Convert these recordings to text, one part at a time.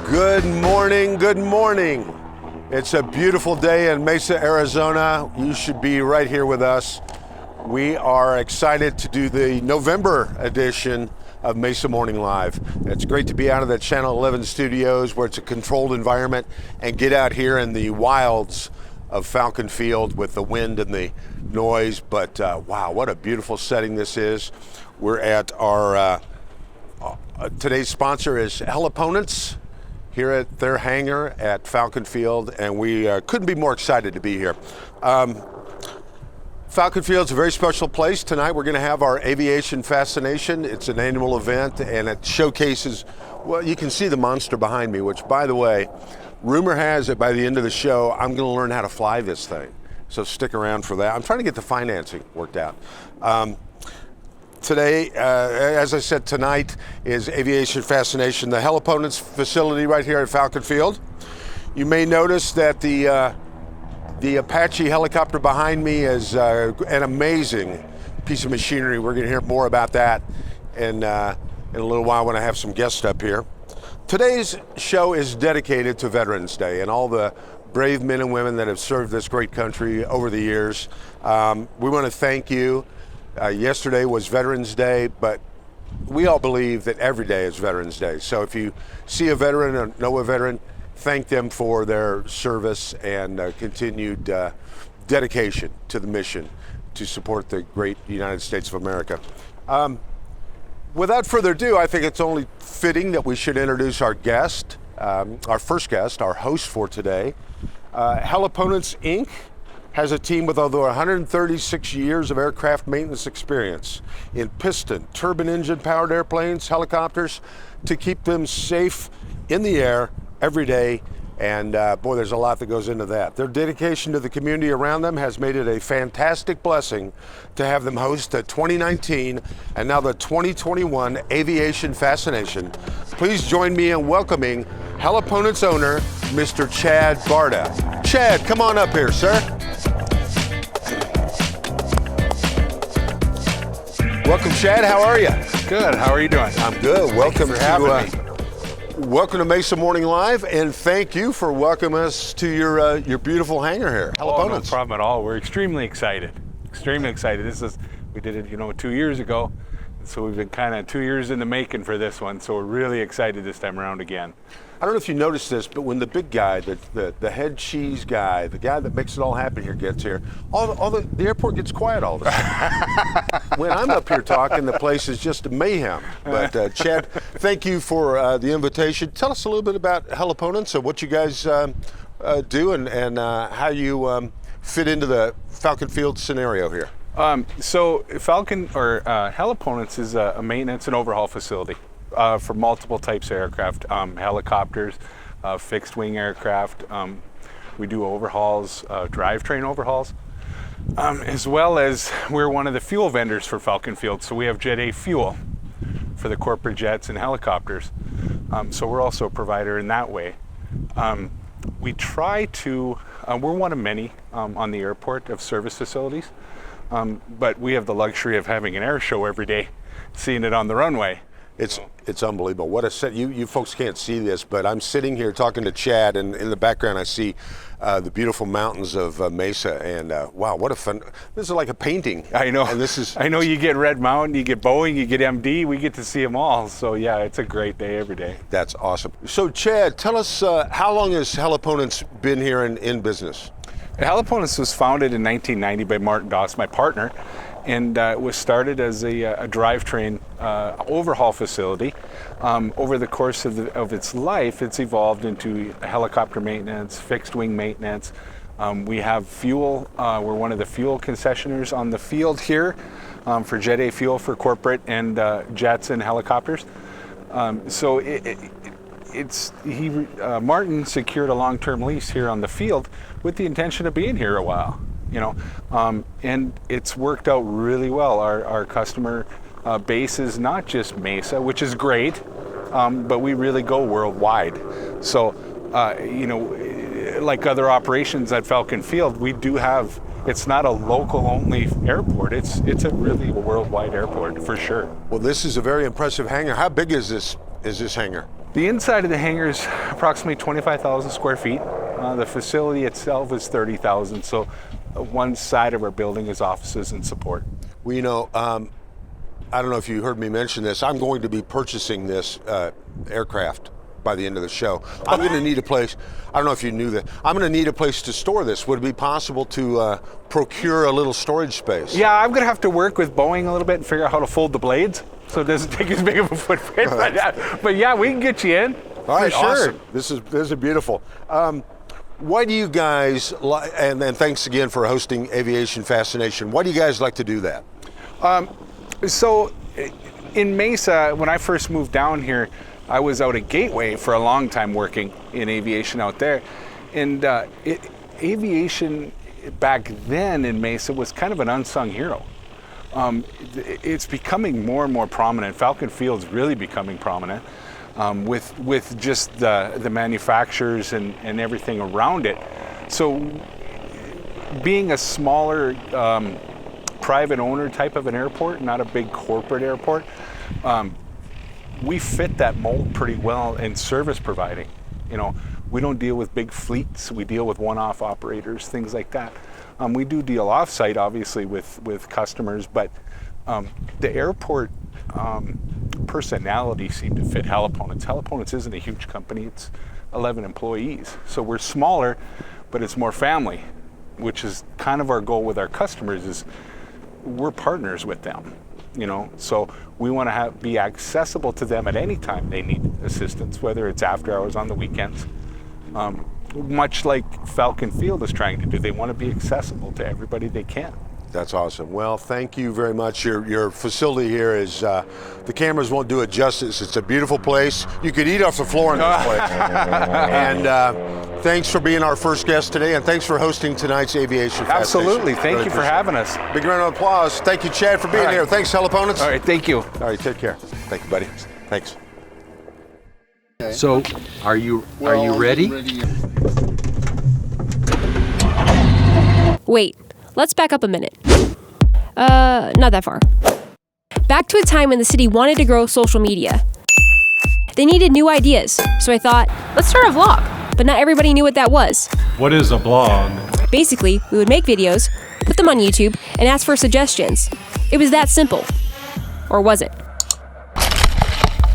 Good morning, good morning. It's a beautiful day in Mesa, Arizona. You should be right here with us. We are excited to do the November edition of Mesa Morning Live. It's great to be out of the Channel 11 studios where it's a controlled environment and get out here in the wilds of Falcon Field with the wind and the noise. But wow, what a beautiful setting this is. We're at our, today's sponsor is Heliponents here at their hangar at Falcon Field, and we couldn't be more excited to be here. Falcon Field's a very special place. Tonight we're going to have our Aviation Fascination. It's an annual event, and it showcases, well, you can see the monster behind me, which, by the way, rumor has it by the end of the show, I'm going to learn how to fly this thing. So stick around for that. I'm trying to get the financing worked out. Today, as I said, tonight is Aviation Fascination, the Heliponents facility right here at Falcon Field. You may notice that the Apache helicopter behind me is an amazing piece of machinery. We're going to hear more about that in a little while when I have some guests up here. Today's show is dedicated to Veterans Day and all the brave men and women that have served this great country over the years. We want to thank you. Yesterday was Veterans Day, but we all believe that every day is Veterans Day. So if you see a veteran or know a veteran, thank them for their service and continued dedication to the mission to support the great United States of America. Without further ado, I think it's only fitting that we should introduce our guest, our first guest, our host for today. Heliponents, Inc. has a team with over 136 years of aircraft maintenance experience in piston, turbine engine powered airplanes, helicopters, to keep them safe in the air every day. And boy, there's a lot that goes into that. Their dedication to the community around them has made it a fantastic blessing to have them host the 2019 and now the 2021 Aviation Fascination. Please join me in welcoming Heliponents owner, Mr. Chad Barta. Chad, come on up here, sir. Welcome, Chad. How are you? Good. How are you doing? I'm good. Welcome for having me. Welcome to Mesa Morning Live, and thank you for welcoming us to your beautiful hangar here. Oh, no problem at all. We're extremely excited. Extremely excited. We did it, 2 years ago, so we've been kind of 2 years in the making for this one. So we're really excited this time around again. I don't know if you noticed this, but when the big guy, the head cheese guy, the guy that makes it all happen here gets here, the airport gets quiet all of a sudden. When I'm up here talking, the place is just mayhem. But Chad, thank you for the invitation. Tell us a little bit about Heliponents and what you guys do and how you fit into the Falcon Field scenario here. So Heliponents is a maintenance and overhaul facility. For multiple types of aircraft, helicopters, fixed wing aircraft. We do overhauls, drivetrain overhauls, as well as we're one of the fuel vendors for Falcon Field. So we have Jet A fuel for the corporate jets and helicopters. So we're also a provider in that way. We try to, we're one of many on the airport of service facilities, but we have the luxury of having an air show every day, seeing it on the runway. It's unbelievable. What a set. You folks can't see this, but I'm sitting here talking to Chad, and in the background I see the beautiful mountains of Mesa, and wow, what a fun. This is like a painting. I know. And this is. I know you get Red Mountain, you get Boeing, you get MD, we get to see them all. So yeah, it's a great day every day. That's awesome. So Chad, tell us how long has Heliponents been here in business? Heliponents was founded in 1990 by Martin Doss, my partner. And it was started as a drivetrain overhaul facility. Over the course of its life, it's evolved into helicopter maintenance, fixed wing maintenance. We have fuel. We're one of the fuel concessionaires on the field here for Jet A fuel for corporate and jets and helicopters. So Martin secured a long-term lease here on the field with the intention of being here a while. And it's worked out really well. Our customer base is not just Mesa, which is great, but we really go worldwide. So, like other operations at Falcon Field, we do have, it's not a local only airport, it's a really worldwide airport for sure. Well, this is a very impressive hangar. How big is this hangar? The inside of the hangar is approximately 25,000 square feet. The facility itself is 30,000, so one side of our building is offices and support. Well, you know, I don't know if you heard me mention this. I'm going to be purchasing this aircraft by the end of the show. I'm going to need a place. I don't know if you knew that. I'm going to need a place to store this. Would it be possible to procure a little storage space? Yeah, I'm going to have to work with Boeing a little bit and figure out how to fold the blades so it doesn't take as big of a footprint. But yeah, we can get you in. All right, for sure. awesome. This is beautiful. Why do you guys, and thanks again for hosting Aviation Fascination, why do you guys like to do that? So in Mesa, when I first moved down here, I was out at Gateway for a long time working in aviation out there. And aviation back then in Mesa was kind of an unsung hero. It's becoming more and more prominent. Falcon Field's really becoming prominent with just the manufacturers and everything around it. So being a smaller private owner type of an airport, not a big corporate airport, we fit that mold pretty well in service providing. You know, we don't deal with big fleets, we deal with one-off operators, things like that. We do deal off-site, obviously, with customers, but the airport personality seemed to fit Heliponents. Heliponents isn't a huge company, it's 11 employees. So we're smaller, but it's more family, which is kind of our goal with our customers is we're partners with them, you know, so we want to be accessible to them at any time they need assistance, whether it's after hours, on the weekends. Much like Falcon Field is trying to do, they want to be accessible to everybody they can. That's awesome. Well, thank you very much. Your facility here is, the cameras won't do it justice. It's a beautiful place. You could eat off the floor in this place. And thanks for being our first guest today, and thanks for hosting tonight's Aviation Fascination. Absolutely. Thank you for having us. Big round of applause. Thank you, Chad, for being here. Thanks, Heliponents. All right, thank you. All right, take care. Thank you, buddy. Thanks. So, are you ready? Wait, let's back up a minute. Not that far. Back to a time when the city wanted to grow social media. They needed new ideas, so I thought, let's start a vlog. But not everybody knew what that was. What is a blog? Basically, we would make videos, put them on YouTube, and ask for suggestions. It was that simple. Or was it?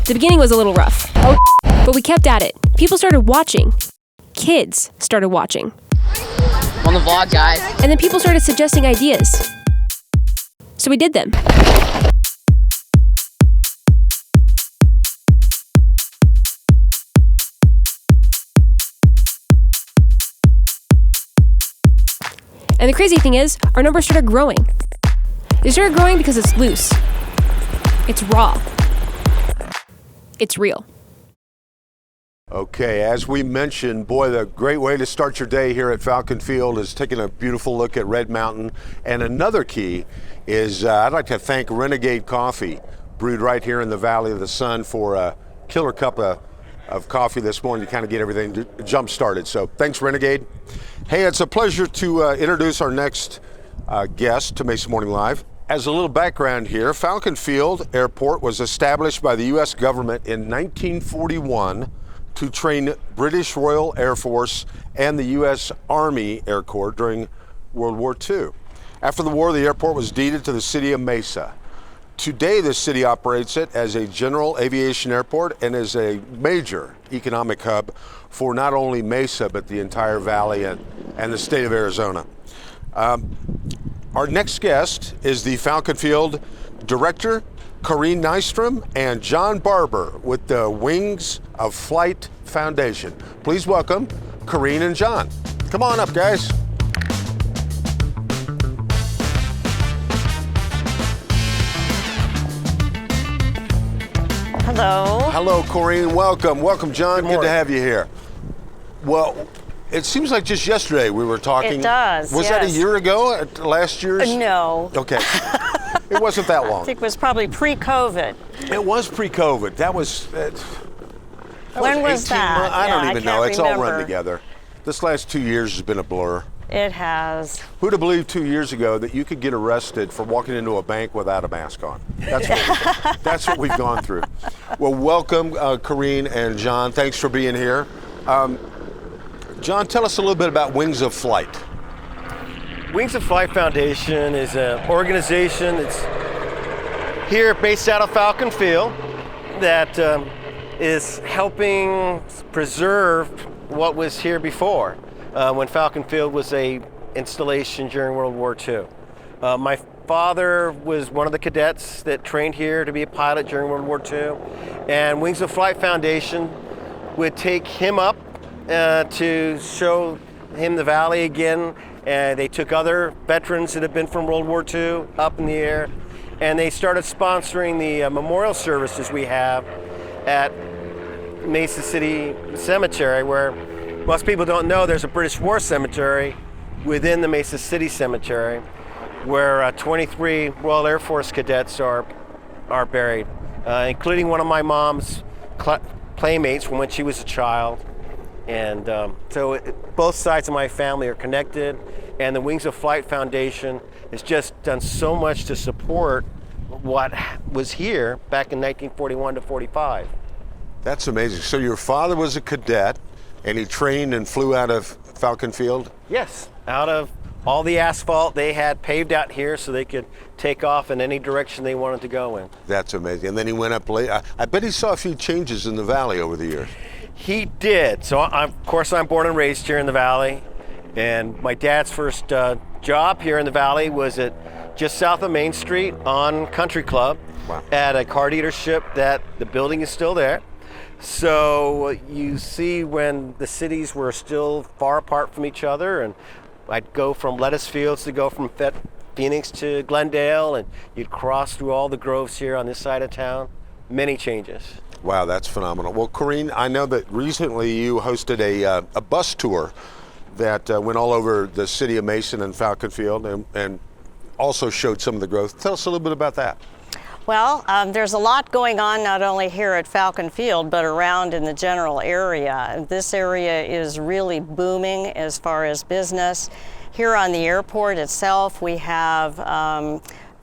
The beginning was a little rough. But we kept at it. People started watching. Kids started watching. On the vlog, guys. And then people started suggesting ideas. So we did them. And the crazy thing is, our numbers started growing. They started growing because it's loose. It's raw. It's real. Okay, as we mentioned, boy, the great way to start your day here at Falcon Field is taking a beautiful look at Red Mountain. And another key is I'd like to thank Renegade Coffee, brewed right here in the Valley of the Sun, for a killer cup of coffee this morning to kind of get everything jump started. So thanks, Renegade. Hey, it's a pleasure to introduce our next guest to Mesa Morning Live. As a little background here, Falcon Field Airport was established by the U.S. government in 1941 to train British Royal Air Force and the U.S. Army Air Corps during World War II. After the war, the airport was deeded to the city of Mesa. Today, the city operates it as a general aviation airport and is a major economic hub for not only Mesa, but the entire valley and the state of Arizona. Our next guest is the Falcon Field Director, Corrine Nystrom, and John Barber with the Wings of Flight Foundation. Please welcome Corrine and John. Come on up, guys. Hello. Hello, Corrine. Welcome. Welcome, John. Good to have you here. Well, it seems like just yesterday we were talking. It does, Was that a year ago? At last year's? No. Okay. It wasn't that long. I think it was probably pre-COVID. It was pre-COVID. That was. When was 18 that? months. I don't Yeah, even I know. can't It's all run remember. together. This last 2 years has been a blur. It has. Who'd have believed 2 years ago that you could get arrested for walking into a bank without a mask on? That's what we've gone through. Well, welcome, Corrine and John. Thanks for being here. John, tell us a little bit about Wings of Flight. Wings of Flight Foundation is an organization that's here based out of Falcon Field that is helping preserve what was here before when Falcon Field was a installation during World War II. My father was one of the cadets that trained here to be a pilot during World War II, and Wings of Flight Foundation would take him up to show him the valley again, and they took other veterans that had been from World War II up in the air, and they started sponsoring the memorial services we have at Mesa City Cemetery, where most people don't know there's a British War Cemetery within the Mesa City Cemetery, where 23 Royal Air Force cadets are buried, including one of my mom's playmates from when she was a child. And so both sides of my family are connected, and the Wings of Flight Foundation has just done so much to support what was here back in 1941 to 45. That's amazing. So your father was a cadet, and he trained and flew out of Falcon Field? Yes, out of all the asphalt they had paved out here so they could take off in any direction they wanted to go in. That's amazing. And then he went up late. I bet he saw a few changes in the valley over the years. He did. So of course I'm born and raised here in the valley, and my dad's first job here in the valley was at just south of Main Street on Country Club. Wow. At a car dealership that the building is still there. So you see when the cities were still far apart from each other, and I'd go from lettuce fields to go from Phoenix to Glendale, and you'd cross through all the groves here on this side of town. Many changes. Wow, that's phenomenal. Well, Corrine, I know that recently you hosted a bus tour that went all over the city of Mason and Falcon Field, and also showed some of the growth. Tell us a little bit about that. Well, there's a lot going on not only here at Falcon Field, but around in the general area. This area is really booming as far as business. Here on the airport itself, we have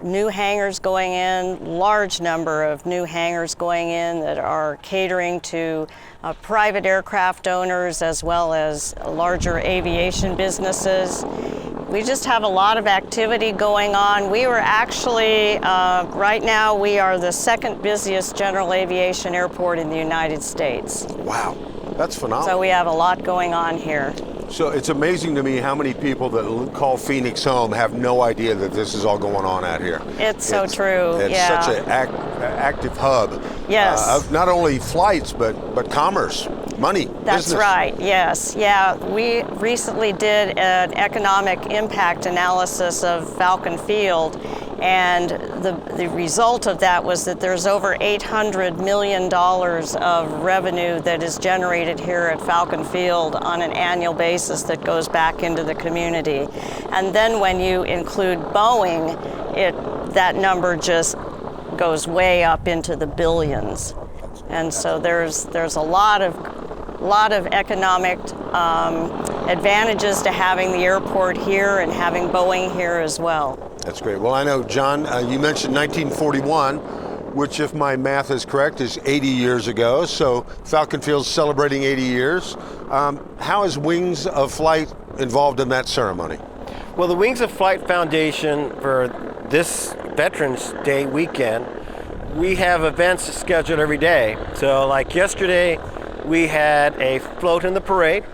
new hangars going in, large number of new hangars going in that are catering to private aircraft owners as well as larger aviation businesses. We just have a lot of activity going on. We were actually, right now, we are the second busiest general aviation airport in the United States. Wow, that's phenomenal. So we have a lot going on here. So it's amazing to me how many people that call Phoenix home have no idea that this is all going on out here. It's so true, It's yeah. such an active hub. Yes. Of not only flights, but commerce, money, That's business. right, yes. Yeah, we recently did an economic impact analysis of Falcon Field, and the result of that was that there's over $800 million of revenue that is generated here at Falcon Field on an annual basis that goes back into the community. And then when you include Boeing, that number just goes way up into the billions. And so there's a lot of economic advantages to having the airport here and having Boeing here as well. That's great. Well, I know, John, you mentioned 1941, which, if my math is correct, is 80 years ago. So Falcon Field's celebrating 80 years. How is Wings of Flight involved in that ceremony? Well, the Wings of Flight Foundation, for this Veterans Day weekend, we have events scheduled every day. So like yesterday, we had a float in the parade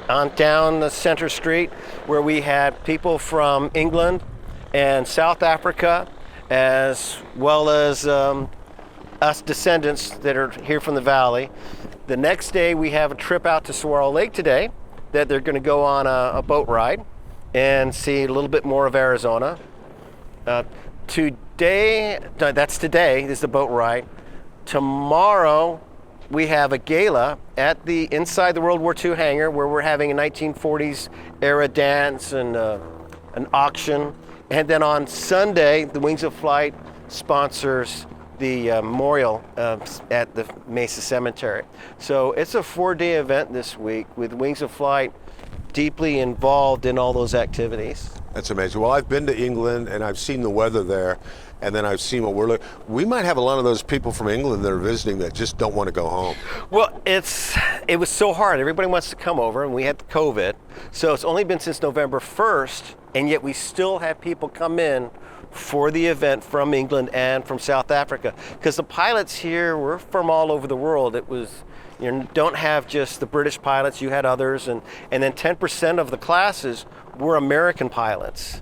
on down the center street, where we had people from England and South Africa, as well as us descendants that are here from the valley. The next day we have a trip out to Saguaro Lake today, that they're going to go on a boat ride and see a little bit more of Arizona. Today is the boat ride. Tomorrow we have a gala at the inside the World War II hangar, where we're having a 1940s era dance and an auction. And then on Sunday, the Wings of Flight sponsors the memorial at the Mesa Cemetery. So it's a 4-day event this week with Wings of Flight deeply involved in all those activities. That's amazing. Well, I've been to England and I've seen the weather there, and then I've seen what we're looking. We might have a lot of those people from England that are visiting that just don't want to go home. Well, it was so hard. Everybody wants to come over, and we had COVID. So it's only been since November 1st, and yet we still have people come in for the event from England and from South Africa. Because the pilots here were from all over the world. It was, you don't have just the British pilots, you had others, and then 10% of the classes were American pilots.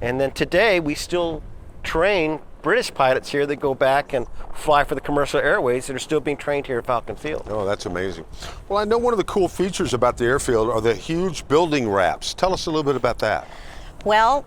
And then today we still train British pilots here that go back and fly for the commercial airways that are still being trained here at Falcon Field. Oh, that's amazing. Well, I know one of the cool features about the airfield are the huge building wraps. Tell us a little bit about that. Well,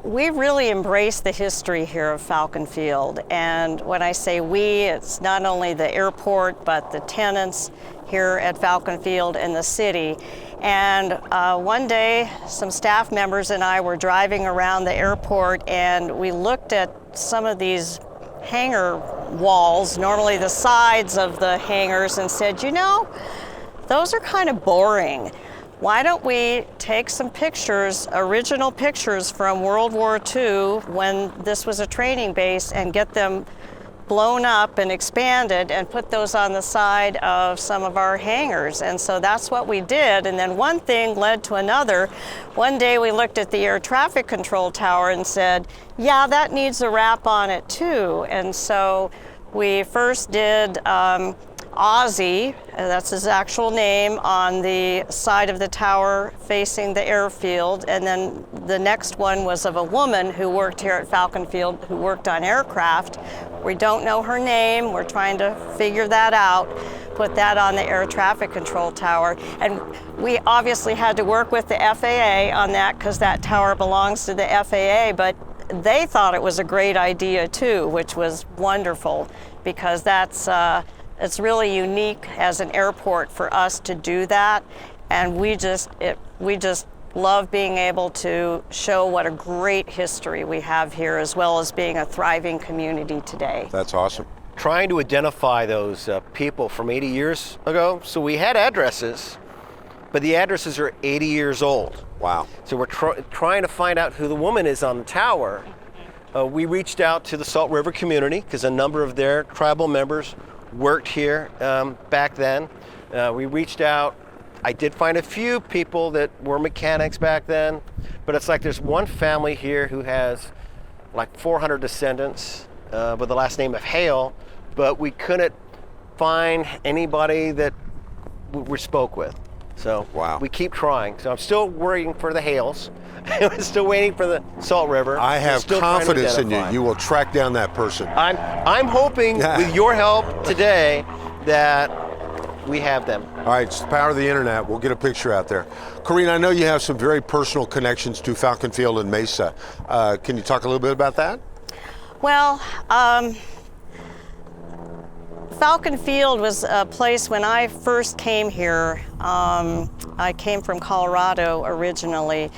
we really embrace the history here of Falcon Field. And when I say we, it's not only the airport, but the tenants here at Falcon Field and the city. And one day, some staff members and I were driving around the airport, and we looked at some of these hangar walls, normally the sides of the hangars, and said, you know, those are kind of boring. Why don't we take some pictures, original pictures from World War II when this was a training base, and get them blown up and expanded and put those on the side of some of our hangars. And so that's what we did. And then one thing led to another. One day we looked at the air traffic control tower and said, yeah, that needs a wrap on it too. And so we first did Ozzy, that's his actual name, on the side of the tower facing the airfield. And then the next one was of a woman who worked here at Falcon Field, who worked on aircraft. We don't know her name. We're trying to figure that out. Put that on the air traffic control tower. And we obviously had to work with the FAA on that because that tower belongs to the FAA, but they thought it was a great idea too, which was wonderful, because that's it's really unique as an airport for us to do that, and we just love being able to show what a great history we have here, as well as being a thriving community today. That's awesome. Trying to identify those people from 80 years ago. So we had addresses, but the addresses are 80 years old. Wow. So we're trying to find out who the woman is on the tower. We reached out to the Salt River community because a number of their tribal members worked here back then. We reached out. I did find a few people that were mechanics back then, but it's like there's one family here who has like 400 descendants with the last name of Hale, but we couldn't find anybody that we spoke with. So wow. We keep trying. So I'm still waiting for the Hales. I'm still waiting for the Salt River. I have confidence in you. You will track down that person. I'm hoping with your help today that we have them. All right, it's the power of the internet. We'll get a picture out there. Corrine, I know you have some very personal connections to Falcon Field and Mesa. Can you talk a little bit about that? Well, Falcon Field was a place when I first came here. I came from Colorado originally.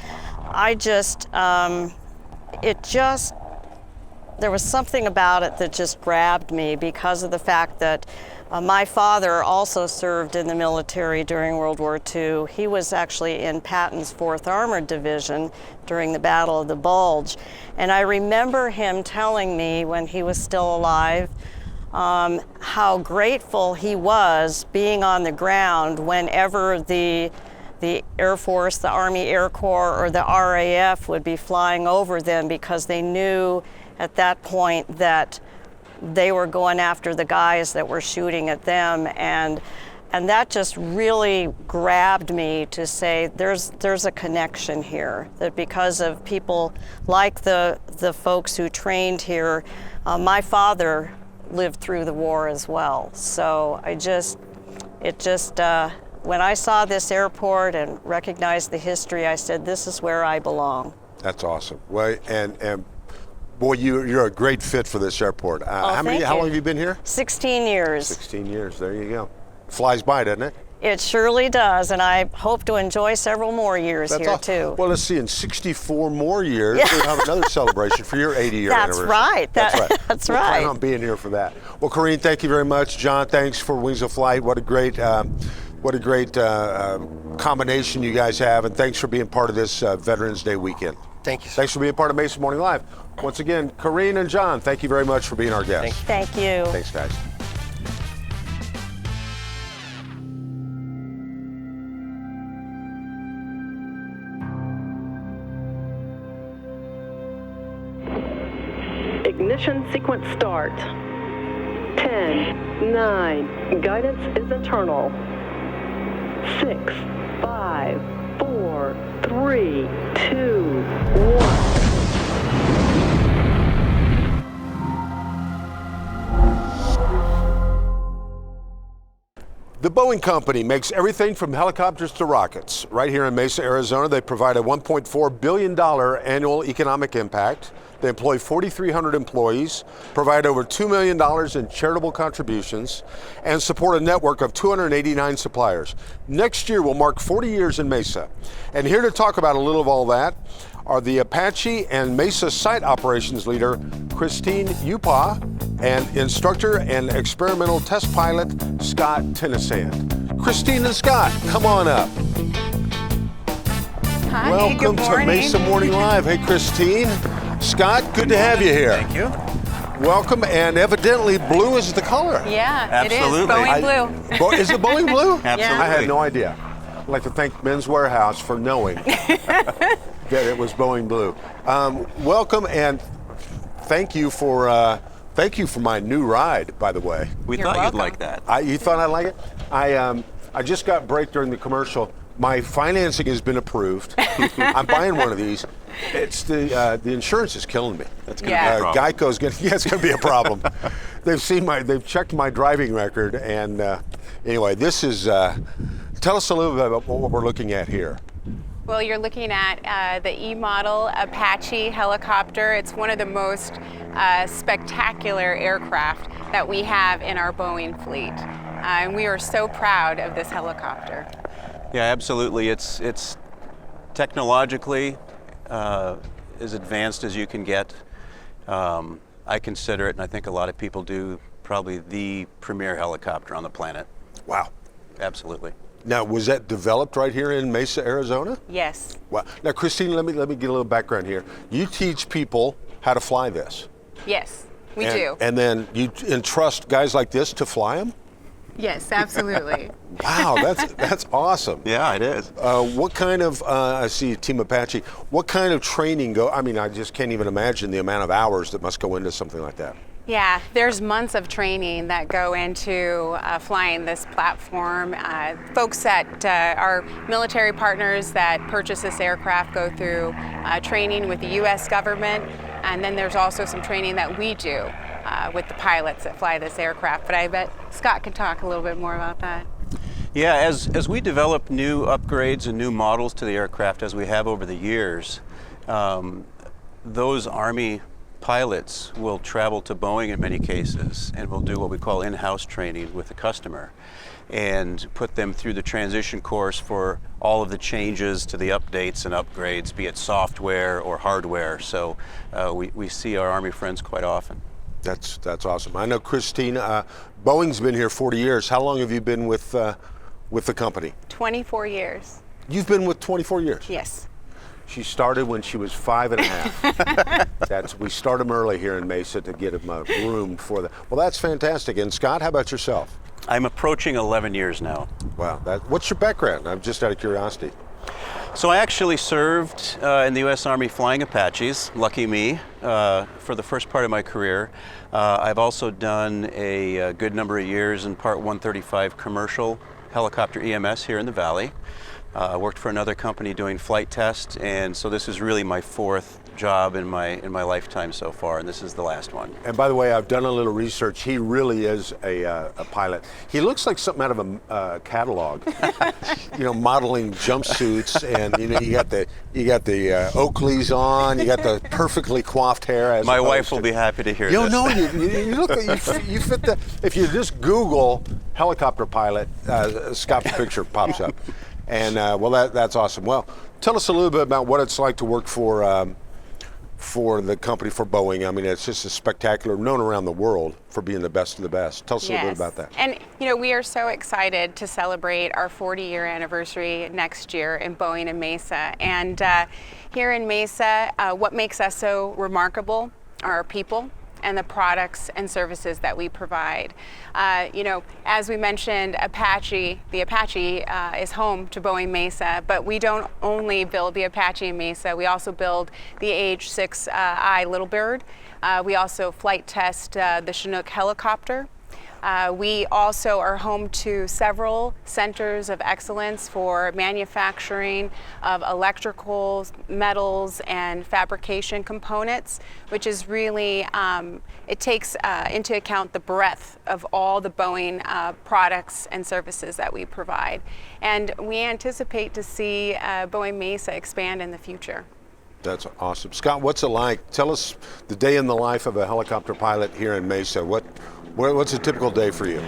There was something about it that just grabbed me because of the fact that my father also served in the military during World War II. He was actually in Patton's 4th Armored Division during the Battle of the Bulge. And I remember him telling me when he was still alive how grateful he was being on the ground whenever the Air Force, the Army Air Corps, or the RAF would be flying over them, because they knew at that point that they were going after the guys that were shooting at them. And that just really grabbed me to say there's a connection here, that because of people like the folks who trained here, my father lived through the war as well. So when I saw this airport and recognized the history, I said, this is where I belong. That's awesome. Well, and boy, you're a great fit for this airport. How long have you been here? 16 years. 16 years, there you go. Flies by, doesn't it? It surely does, and I hope to enjoy several more years here too. Well, let's see, in 64 more years, we'll have another celebration for your 80-year anniversary. Right. That's right. We'll plan on being here for that. Well, Corrine, thank you very much. John, thanks for Wings of Flight. What a great What a great combination you guys have, and thanks for being part of this Veterans Day weekend. Thank you, sir. Thanks for being part of Mesa Morning Live. Once again, Corrine and John, thank you very much for being our guests. Thank you. Thanks, guys. Ignition sequence start. 10, 9, guidance is internal. 6, 5, 4, 3, 2, 1. The Boeing Company makes everything from helicopters to rockets. Right here in Mesa, Arizona, they provide a $1.4 billion annual economic impact. They employ 4,300 employees, provide over $2 million in charitable contributions, and support a network of 289 suppliers. Next year will mark 40 years in Mesa. And here to talk about a little of all that are the Apache and Mesa site operations leader, Christine Upa, and instructor and experimental test pilot, Scott Tennisand. Christine and Scott, come on up. Hi, Welcome good to morning. Mesa Morning Live. Hey, Christine. Scott, good to have you here. Thank you. Welcome, and evidently blue is the color. Yeah, Absolutely. it is Boeing Blue. Is it Boeing blue? Absolutely. I had no idea. I'd like to thank Men's Warehouse for knowing that it was Boeing blue. Welcome, and thank you for my new ride, by the way. We You're thought welcome. you'd like that. You thought I'd like it? I just got break during the commercial. My financing has been approved. I'm buying one of these. It's the insurance is killing me. That's going to Yeah. be a problem. Geico's it's going to be a problem. They've checked my driving record, and anyway, this is. Tell us a little bit about what we're looking at here. Well, you're looking at the E-model Apache helicopter. It's one of the most spectacular aircraft that we have in our Boeing fleet. And we are so proud of this helicopter. Yeah, absolutely. It's technologically as advanced as you can get. I consider it, and I think a lot of people do, probably the premier helicopter on the planet. Wow. Absolutely. Now, was that developed right here in Mesa, Arizona? Yes. Wow. Now, Christine, let me get a little background here. You teach people how to fly this. Yes, we and, do. And then you entrust guys like this to fly them? Yes, absolutely. Wow, that's awesome. Yeah, it is. What kind of, I see Team Apache, what kind of training I just can't even imagine the amount of hours that must go into something like that. Yeah, there's months of training that go into flying this platform. Folks that are military partners that purchase this aircraft go through training with the U.S. government, and then there's also some training that we do with the pilots that fly this aircraft. But I bet Scott can talk a little bit more about that. Yeah, as we develop new upgrades and new models to the aircraft, as we have over the years, those Army pilots will travel to Boeing in many cases and will do what we call in-house training with the customer and put them through the transition course for all of the changes to the updates and upgrades, be it software or hardware. So we see our Army friends quite often. That's awesome. I know Christine, Boeing's been here 40 years. How long have you been with the company? 24 years. You've been with 24 years? Yes. She started when she was 5 and a half. We start them early here in Mesa to get them groomed for that. Well, that's fantastic. And Scott, how about yourself? I'm approaching 11 years now. Wow. What's your background? I'm just out of curiosity. So I actually served in the U.S. Army flying Apaches, lucky me, for the first part of my career. I've also done a good number of years in Part 135 commercial helicopter EMS here in the Valley. I worked for another company doing flight tests, and so this is really my fourth job in my lifetime so far, and this is the last one. And by the way, I've done a little research. He really is a pilot. He looks like something out of a catalog. Modeling jumpsuits, and you got the Oakleys on. You got the perfectly coiffed hair. My wife will be happy to hear this. No, you look like you fit the. If you just Google helicopter pilot, Scott's picture pops up, and that's awesome. Well, tell us a little bit about what it's like to work for for the company, for Boeing. I mean, it's just a spectacular, known around the world for being the best of the best. Tell us a little bit about that. And we are so excited to celebrate our 40-year anniversary next year in Boeing and Mesa. And here in Mesa, what makes us so remarkable are our people and the products and services that we provide. As we mentioned, the Apache is home to Boeing Mesa, but we don't only build the Apache in Mesa, we also build the AH-6I Little Bird. We also flight test the Chinook helicopter. We also are home to several centers of excellence for manufacturing of electricals, metals, and fabrication components, which is really, it takes into account the breadth of all the Boeing products and services that we provide. And we anticipate to see Boeing Mesa expand in the future. That's awesome. Scott, what's it like? Tell us the day in the life of a helicopter pilot here in Mesa. What's a typical day for you?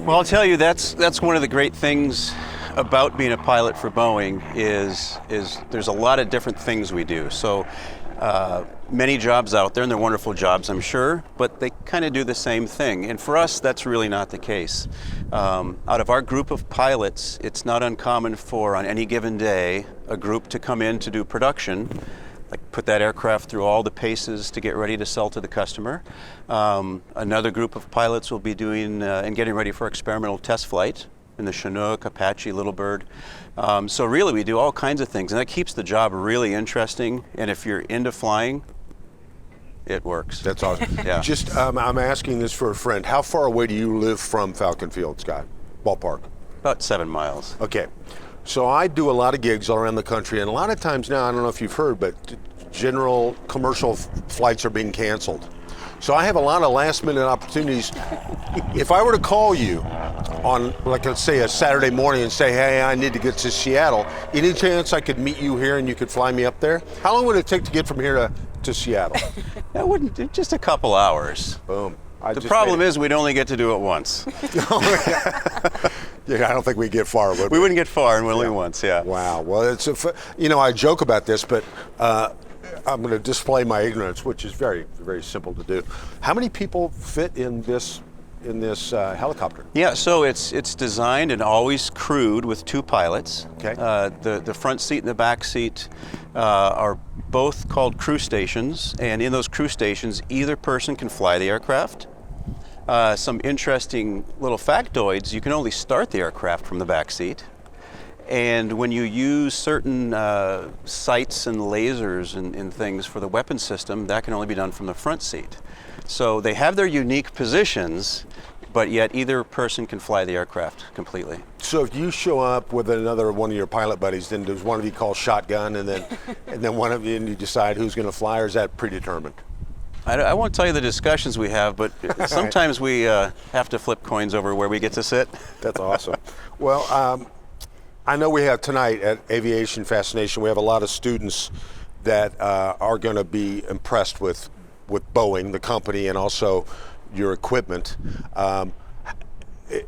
Well, I'll tell you, that's one of the great things about being a pilot for Boeing is there's a lot of different things we do. So many jobs out there, and they're wonderful jobs, I'm sure, but they kind of do the same thing. And for us, that's really not the case. Out of our group of pilots, it's not uncommon for, on any given day, a group to come in to do production, like put that aircraft through all the paces to get ready to sell to the customer. Another group of pilots will be doing and getting ready for experimental test flight in the Chinook, Apache, Little Bird. So really we do all kinds of things, and that keeps the job really interesting. And if you're into flying, it works. That's awesome. Yeah. Just, I'm asking this for a friend. How far away do you live from Falcon Field, Scott? Ballpark? About 7 miles. Okay. So I do a lot of gigs all around the country, and a lot of times now, I don't know if you've heard, but general commercial flights are being canceled. So I have a lot of last minute opportunities. If I were to call you on, like, let's say a Saturday morning and say, hey, I need to get to Seattle, any chance I could meet you here and you could fly me up there? How long would it take to get from here to Seattle? That wouldn't, just a couple hours. Boom. The problem is we'd only get to do it once. Yeah, I don't think we'd get far, would we? We wouldn't get far, and only once, yeah. Wow. Well, it's I joke about this, but I'm going to display my ignorance, which is very, very simple to do. How many people fit in this helicopter? Yeah, so it's designed and always crewed with 2 pilots. Okay. The front seat and the back seat are both called crew stations, and in those crew stations, either person can fly the aircraft. Some interesting little factoids: you can only start the aircraft from the back seat. And when you use certain sights and lasers and things for the weapon system, that can only be done from the front seat. So they have their unique positions, but yet either person can fly the aircraft completely. So if you show up with another one of your pilot buddies, then does one of you call shotgun, and then one of you, and you decide who's going to fly, or is that predetermined? I won't tell you the discussions we have, but sometimes we have to flip coins over where we get to sit. That's awesome. Well, I know we have tonight at Aviation Fascination, we have a lot of students that are going to be impressed with Boeing, the company, and also your equipment.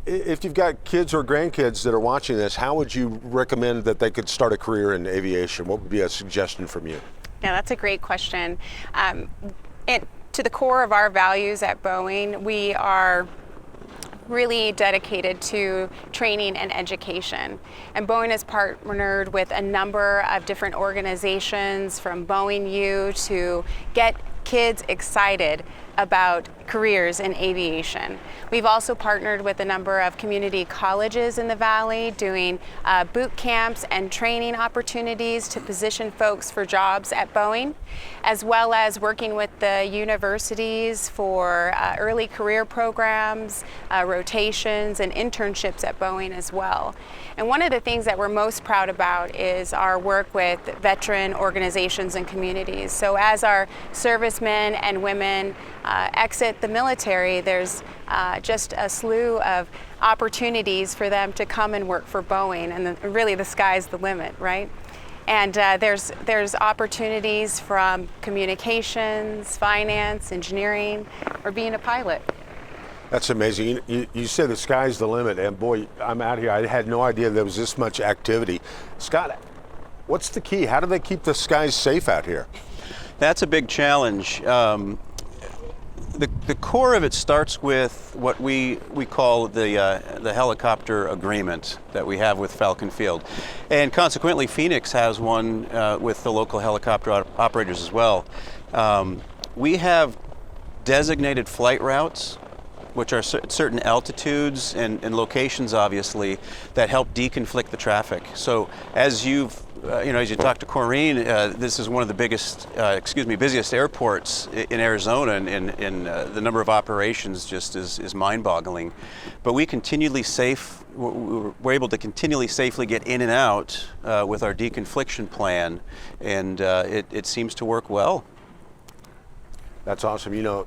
If you've got kids or grandkids that are watching this, how would you recommend that they could start a career in aviation? What would be a suggestion from you? Yeah, that's a great question. To the core of our values at Boeing, we are really dedicated to training and education. And Boeing has partnered with a number of different organizations, from Boeing U, to get kids excited about careers in aviation. We've also partnered with a number of community colleges in the Valley, doing boot camps and training opportunities to position folks for jobs at Boeing, as well as working with the universities for early career programs, rotations, and internships at Boeing as well. And one of the things that we're most proud about is our work with veteran organizations and communities. So as our servicemen and women exit the military, there's just a slew of opportunities for them to come and work for Boeing, and really the sky's the limit, right? And there's opportunities from communications, finance, engineering, or being a pilot. That's amazing. You say the sky's the limit, and boy, I'm out here. I had no idea there was this much activity. Scott, what's the key? How do they keep the skies safe out here? That's a big challenge. The core of it starts with what we call the helicopter agreement that we have with Falcon Field. And consequently, Phoenix has one with the local helicopter operators as well. We have designated flight routes, which are certain altitudes and locations, obviously, that help deconflict the traffic. So as you've as you talk to Corrine, this is one of the busiest airports in Arizona, and the number of operations just is mind-boggling. But we're able to continually safely get in and out with our deconfliction plan, and it seems to work well. That's awesome. You know,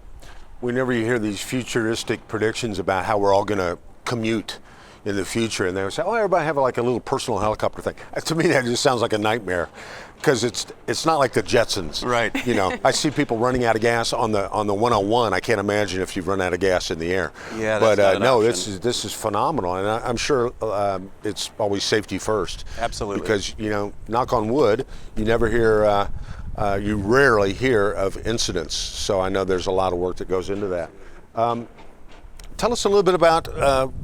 whenever you hear these futuristic predictions about how we're all going to commute in the future, and they would say, "Oh, everybody have like a little personal helicopter thing." To me, that just sounds like a nightmare, because it's not like the Jetsons. Right. You know, I see people running out of gas on the 101. I can't imagine if you've run out of gas in the air. Yeah, that's but not an no, option. this is phenomenal, and I'm sure it's always safety first. Absolutely. Because knock on wood, you never hear. You rarely hear of incidents, so I know there's a lot of work that goes into that. Tell us a little bit about,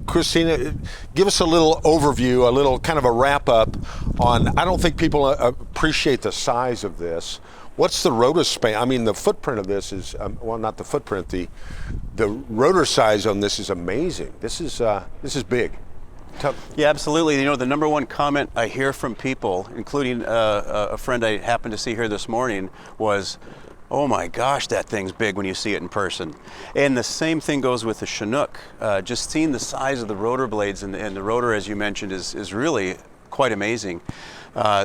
Christina, give us a little overview, a little kind of a wrap up on, I don't think people appreciate the size of this. What's the rotor span? I mean, the footprint of this is, well, not the footprint, the rotor size on this is amazing. This is big. Yeah, absolutely. You know, the number one comment I hear from people, including a friend I happened to see here this morning, was, "Oh my gosh, that thing's big when you see it in person." And the same thing goes with the Chinook. Just seeing the size of the rotor blades and the rotor, as you mentioned, is really quite amazing.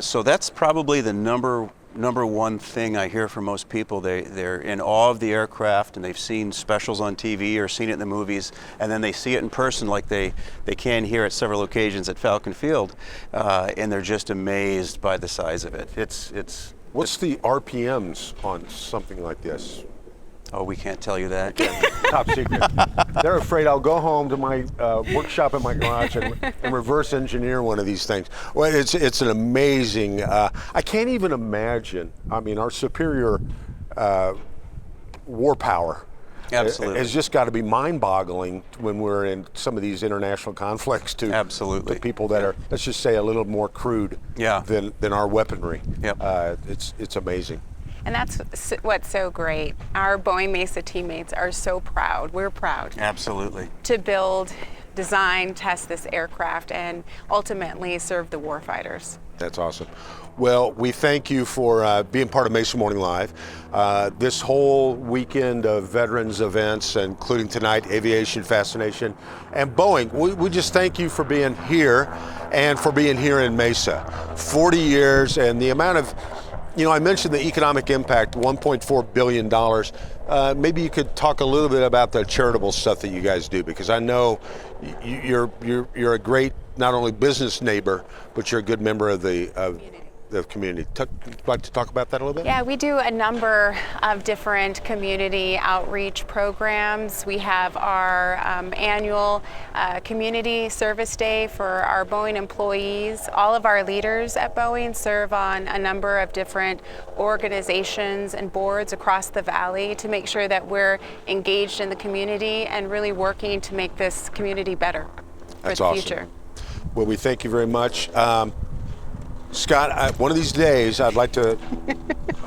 So that's probably the number one thing I hear from most people. They're in awe of the aircraft, and they've seen specials on TV or seen it in the movies, and then they see it in person like they can here at several occasions at Falcon Field, and they're just amazed by the size of it. What's the RPMs on something like this? Oh, we can't tell you that. Top secret. They're afraid I'll go home to my workshop in my garage and reverse engineer one of these things. Well, it's an amazing, I can't even imagine, I mean, our superior war power Absolutely. has just got to be mind-boggling when we're in some of these international conflicts to Absolutely. to people that are, let's just say, a little more crude than our weaponry. Yep. It's amazing. And that's what's so great. Our Boeing Mesa teammates are so proud. We're proud. Absolutely. To build, design, test this aircraft, and ultimately serve the warfighters. That's awesome. Well, we thank you for being part of Mesa Morning Live. This whole weekend of veterans events, including tonight, Aviation Fascination, and Boeing, we just thank you for being here and for being here in Mesa. 40 years, and the amount of, I mentioned the economic impact, $1.4 billion. Maybe you could talk a little bit about the charitable stuff that you guys do, because I know you're a great, not only business neighbor, but you're a good member of the community. Like to talk about that a little bit? Yeah, we do a number of different community outreach programs. We have our annual community service day for our Boeing employees. All of our leaders at Boeing serve on a number of different organizations and boards across the valley to make sure that we're engaged in the community and really working to make this community better for the future. Well, we thank you very much. Scott, one of these days, I'd like to,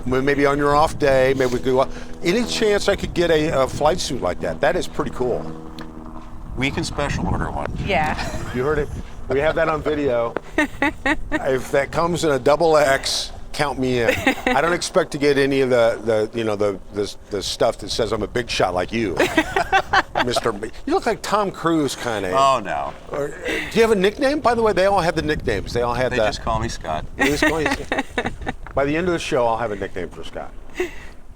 maybe on your off day, maybe we could go, any chance I could get a flight suit like that? That is pretty cool. We can special order one. Yeah. You heard it. We have that on video. If that comes in a XX, count me in. I don't expect to get any of the stuff that says I'm a big shot like you, Mr. You look like Tom Cruise kind of. Oh no. Do you have a nickname? By the way, they all had the nicknames. They all had. They just call me Scott. By the end of the show, I'll have a nickname for Scott.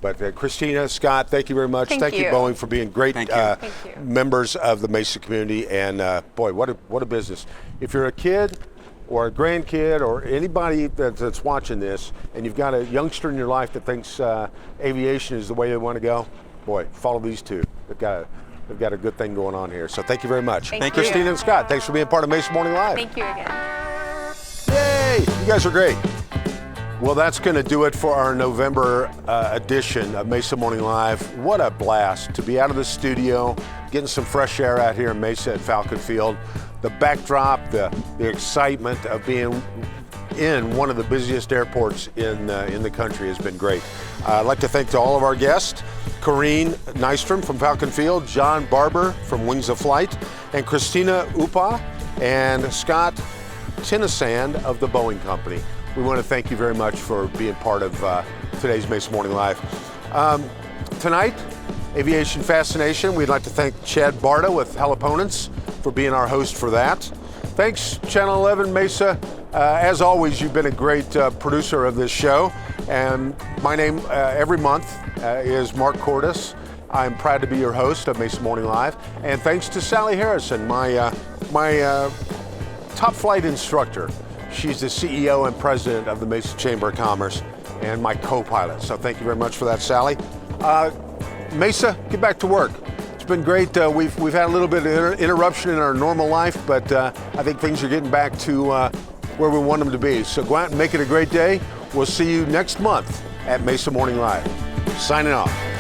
But Christina, Scott, thank you very much. Thank you, Boeing, for being great Thank you. members of the Mesa community. And boy, what a business. If you're a kid or a grandkid or anybody that's watching this, and you've got a youngster in your life that thinks aviation is the way they want to go, boy, follow these two. They've got a good thing going on here. So thank you very much. Thank you. Christina and Scott, thanks for being part of Mesa Morning Live. Thank you again. Yay! You guys are great. Well, that's going to do it for our November edition of Mesa Morning Live. What a blast to be out of the studio, getting some fresh air out here in Mesa at Falcon Field. The backdrop, the excitement of being in one of the busiest airports in the country has been great. I'd like to thank to all of our guests, Corrine Nystrom from Falcon Field, John Barber from Wings of Flight, and Christina Upa and Scott Tinnasand of the Boeing Company. We want to thank you very much for being part of today's Mesa Morning Live. Tonight, Aviation Fascination, we'd like to thank Chad Barta with Heliponents for being our host for that. Thanks, Channel 11 Mesa. As always, you've been a great producer of this show. And my name every month is Mark Cordes. I'm proud to be your host of Mesa Morning Live. And thanks to Sally Harrison, my top flight instructor. She's the CEO and president of the Mesa Chamber of Commerce and my co-pilot. So thank you very much for that, Sally. Mesa, get back to work. It's been great. We've had a little bit of interruption in our normal life, but I think things are getting back to where we want them to be. So go out and make it a great day. We'll see you next month at Mesa Morning Live. Signing off.